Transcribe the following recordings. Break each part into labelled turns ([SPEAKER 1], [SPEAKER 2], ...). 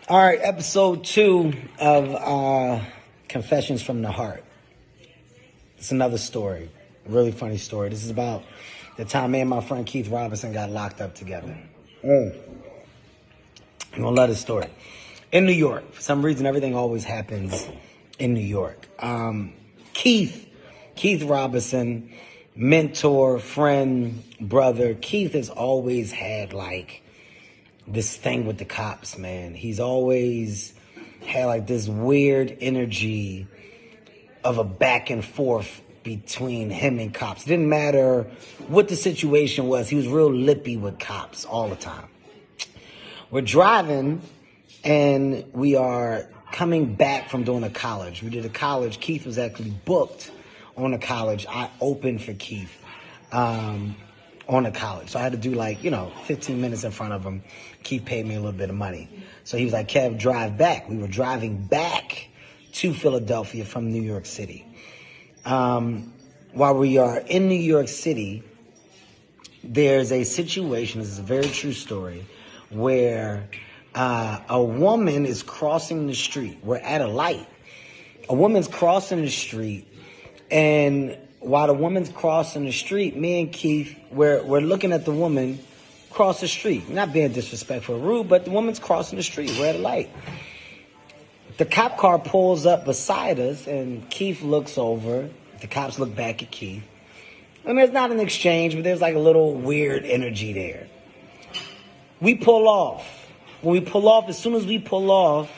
[SPEAKER 1] All right, episode 2 of Confessions from the Hart. It's another story, a really funny story. This is about the time me and my friend Keith Robinson got locked up together. I'm gonna love this story. In New York, for some reason, everything always happens in New York. Keith Robinson, mentor, friend, brother. Keith has always had like this thing with the cops, man. He's always had like this weird energy of a back and forth between him and cops. It didn't matter what the situation was. He was real lippy with cops all the time. We're driving and we are coming back from doing a college. We did a college. Keith was actually booked on a college. I opened for Keith on a college. So I had to do 15 minutes in front of him. Keith paid me a little bit of money. So he was like, Kev, drive back. We were driving back to Philadelphia from New York City. While we are in New York City, there's a situation, this is a very true story, where a woman is crossing the street. We're at a light. A woman's crossing the street, and while the woman's crossing the street, me and Keith, we're looking at the woman cross the street. Not being disrespectful or rude, but the woman's crossing the street. We're at a light. The cop car pulls up beside us, and Keith looks over. The cops look back at Keith. And there's not an exchange, but there's like a little weird energy there. We pull off. When we pull off, as soon as we pull off,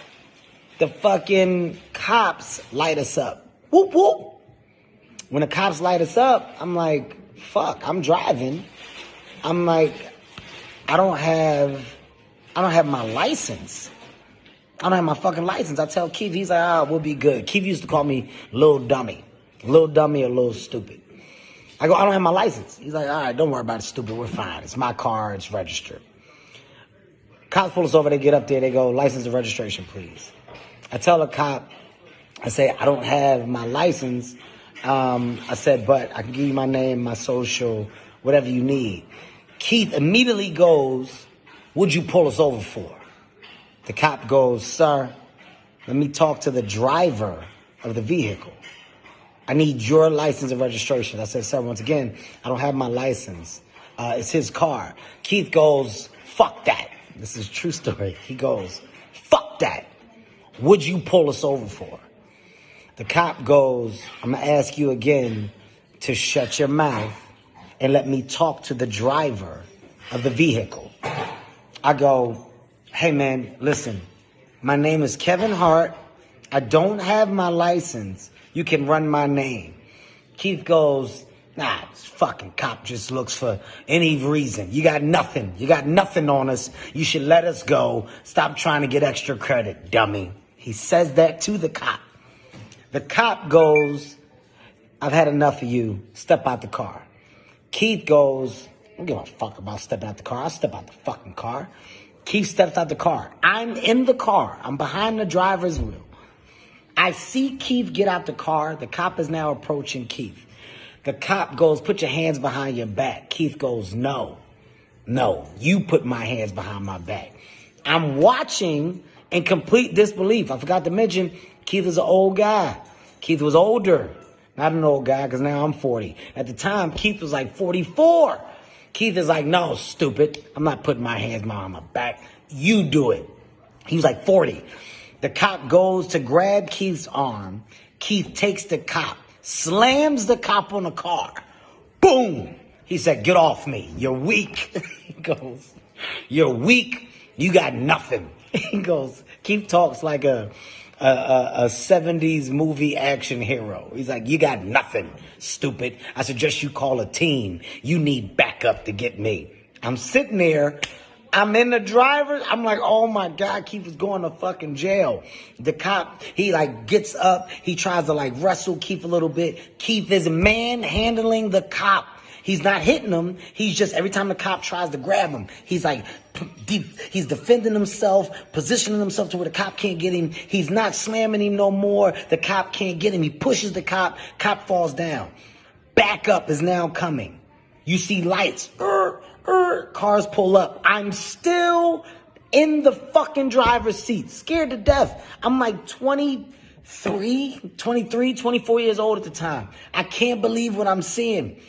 [SPEAKER 1] the fucking cops light us up. Whoop, whoop. When the cops light us up, I'm like, fuck, I'm driving. I'm like, I don't have my license. I don't have my fucking license. I tell Keith, he's like, we'll be good. Keith used to call me little dummy. Little dummy or little stupid. I go, I don't have my license. He's like, all right, don't worry about it, stupid. We're fine. It's my car. It's registered. Cops pull us over. They get up there. They go, license and registration, please. I tell the cop, I say, I don't have my license. I said, but I can give you my name, my social, whatever you need. Keith immediately goes, what'd you pull us over for? The cop goes, sir, let me talk to the driver of the vehicle. I need your license and registration. I said, sir, once again, I don't have my license. It's his car. Keith goes, fuck that. This is a true story. He goes, fuck that. What'd you pull us over for? The cop goes, I'm going to ask you again to shut your mouth and let me talk to the driver of the vehicle. I go, hey, man, listen, my name is Kevin Hart. I don't have my license. You can run my name. Keith goes, nah, this fucking cop just looks for any reason. You got nothing. You got nothing on us. You should let us go. Stop trying to get extra credit, dummy. He says that to the cop. The cop goes, I've had enough of you. Step out the car. Keith goes, I don't give a fuck about stepping out the car. I'll step out the fucking car. Keith steps out the car. I'm in the car. I'm behind the driver's wheel. I see Keith get out the car. The cop is now approaching Keith. The cop goes, put your hands behind your back. Keith goes, no, you put my hands behind my back. I'm watching in complete disbelief. I forgot to mention, Keith is an old guy. Keith was older. Not an old guy, because now I'm 40. At the time, Keith was like 44. Keith is like, no, stupid. I'm not putting my hands behind my back. You do it. He was like 40. The cop goes to grab Keith's arm. Keith takes the cop, slams the cop on the car. Boom. He said, get off me. You're weak. He goes, you're weak. You got nothing. He goes, Keith talks like a 70s movie action hero. He's like, you got nothing, stupid. I suggest you call a team. You need backup to get me. I'm sitting there. I'm in the driver. I'm like, oh my God, Keith is going to fucking jail. The cop, he gets up. He tries to wrestle Keith a little bit. Keith is manhandling the cop. He's not hitting him. He's just, every time the cop tries to grab him, he's he's defending himself, positioning himself to where the cop can't get him. He's not slamming him no more. The cop can't get him. He pushes the cop. Cop falls down. Backup is now coming. You see lights. Cars pull up. I'm still in the fucking driver's seat, scared to death. I'm like 24 years old at the time. I can't believe what I'm seeing.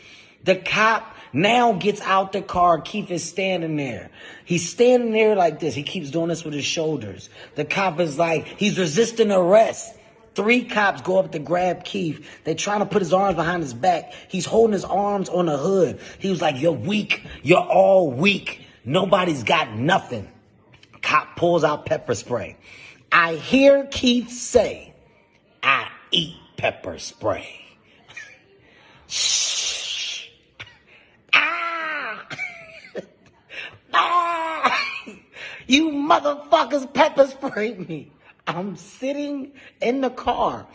[SPEAKER 1] The cop now gets out the car. Keith is standing there. He's standing there like this. He keeps doing this with his shoulders. The cop is like, he's resisting arrest. 3 cops go up to grab Keith. They're trying to put his arms behind his back. He's holding his arms on the hood. He was like, you're weak. You're all weak. Nobody's got nothing. Cop pulls out pepper spray. I hear Keith say, I eat pepper spray. Shh. Ah. Ah. You motherfuckers pepper sprayed me. I'm sitting in the car.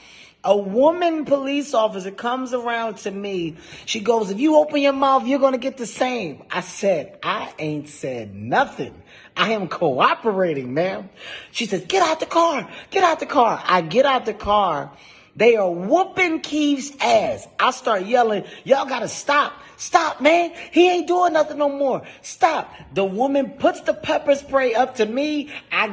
[SPEAKER 1] A woman police officer comes around to me. She goes, if you open your mouth, you're going to get the same. I said, I ain't said nothing. I am cooperating, ma'am. She says, get out the car. Get out the car. I get out the car. They are whooping Keith's ass. I start yelling, y'all got to stop. Stop, man. He ain't doing nothing no more. Stop. The woman puts the pepper spray up to me. I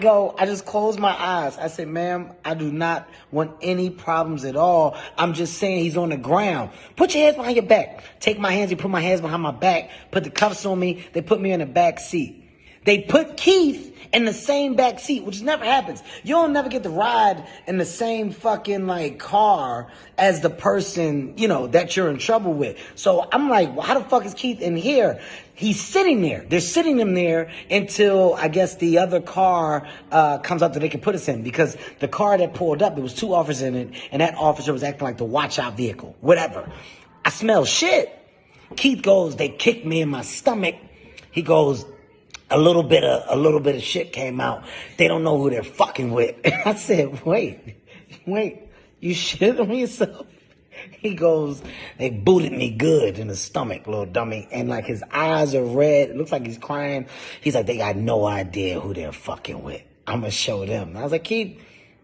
[SPEAKER 1] just close my eyes. I say, ma'am, I do not want any problems at all. I'm just saying he's on the ground. Put your hands behind your back. Take my hands. You put my hands behind my back. Put the cuffs on me. They put me in the back seat. They put Keith in the same back seat, which never happens. You don't never get to ride in the same fucking like car as the person, that you're in trouble with. So I'm like, well, how the fuck is Keith in here? He's sitting there. They're sitting him there until I guess the other car comes up that they can put us in, because the car that pulled up, there was 2 officers in it, and that officer was acting like the watch out vehicle, whatever. I smell shit. Keith goes, they kicked me in my stomach. He goes, a little bit of shit came out. They don't know who they're fucking with. I said, wait, you shit on yourself? He goes, they booted me good in the stomach, little dummy. And like his eyes are red. It looks like he's crying. He's like, they got no idea who they're fucking with. I'm going to show them. And I was like, Keith,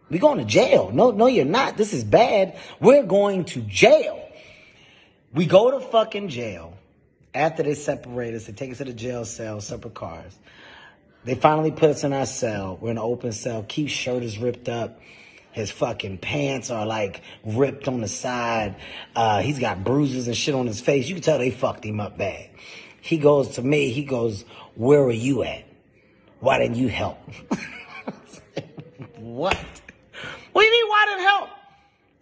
[SPEAKER 1] we going to jail. No, you're not. This is bad. We're going to jail. We go to fucking jail. After they separate us, they take us to the jail cell, separate cars. They finally put us in our cell. We're in an open cell. Keith's shirt is ripped up. His fucking pants are like ripped on the side. He's got bruises and shit on his face. You can tell they fucked him up bad. He goes to me, he goes, where were you at? Why didn't you help? What? What do you mean, why didn't help?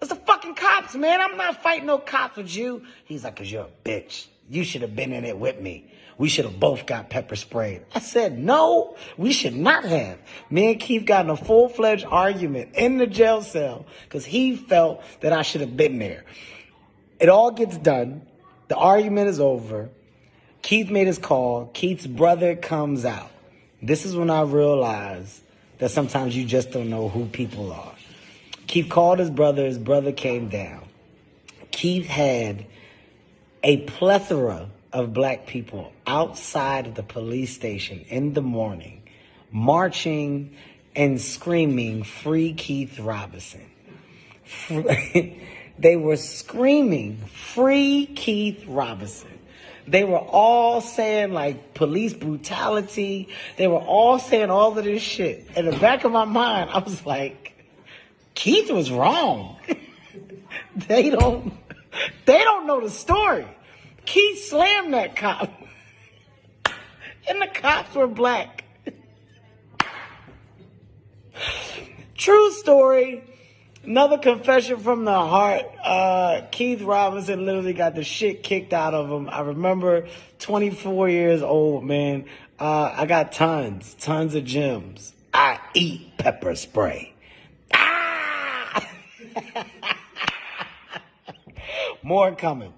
[SPEAKER 1] It's the fucking cops, man. I'm not fighting no cops with you. He's like, because you're a bitch. You should have been in it with me. We should have both got pepper sprayed. I said, no, we should not have. Me and Keith got in a full-fledged argument in the jail cell because he felt that I should have been there. It all gets done. The argument is over. Keith made his call. Keith's brother comes out. This is when I realized that sometimes you just don't know who people are. Keith called his brother. His brother came down. Keith had a plethora of black people outside of the police station in the morning, marching and screaming, "Free Keith Robinson." They were screaming, "Free Keith Robinson." They were all saying like police brutality. They were all saying all of this shit. In the back of my mind, I was like, Keith was wrong. They don't know the story. Keith slammed that cop. And the cops were black. True story. Another confession from the Hart. Keith Robinson literally got the shit kicked out of him. I remember 24 years old, man. I got tons of gems. I eat pepper spray. Ah! More coming.